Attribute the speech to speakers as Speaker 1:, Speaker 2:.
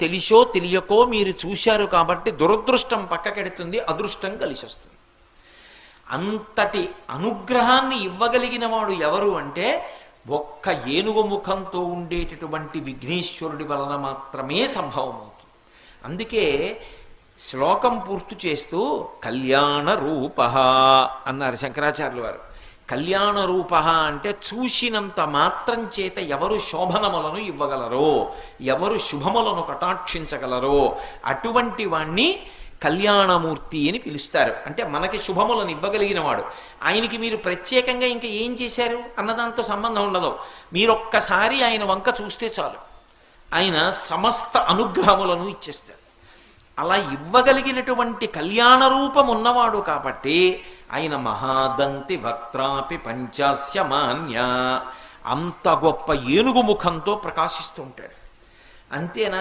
Speaker 1: తెలిసో తెలియకో మీరు చూశారు కాబట్టి దురదృష్టం పక్కకెడుతుంది, అదృష్టం కలిసి వస్తుంది. అంతటి అనుగ్రహాన్ని ఇవ్వగలిగిన వాడు ఎవరు అంటే ఒక్క ఏనుగు ముఖంతో ఉండేటటువంటి విఘ్నేశ్వరుడి వలన మాత్రమే సంభవమవుతుంది. అందుకే శ్లోకం పూర్తి చేస్తూ కళ్యాణ రూప అన్నారు శంకరాచార్యులు వారు. కళ్యాణ రూప అంటే చూసినంత మాత్రం చేత ఎవరు శోభనములను ఇవ్వగలరో, ఎవరు శుభములను కటాక్షించగలరో అటువంటి వాణ్ణి కళ్యాణమూర్తి అని పిలుస్తారు. అంటే మనకి శుభములను ఇవ్వగలిగిన వాడు. ఆయనకి మీరు ప్రత్యేకంగా ఇంకా ఏం చేశారు అన్నదాంతో సంబంధం ఉండదు. మీరొక్కసారి ఆయన వంక చూస్తే చాలు, ఆయన సమస్త అనుగ్రహములను ఇచ్చేస్తారు. అలా ఇవ్వగలిగినటువంటి కళ్యాణ రూపం ఉన్నవాడు కాబట్టి ఆయన మహాదంతి వక్త్రాపి పంచాస్య మాన్య, అంత గొప్ప ఏనుగు ముఖంతో ప్రకాశిస్తూ ఉంటాడు. అంతేనా?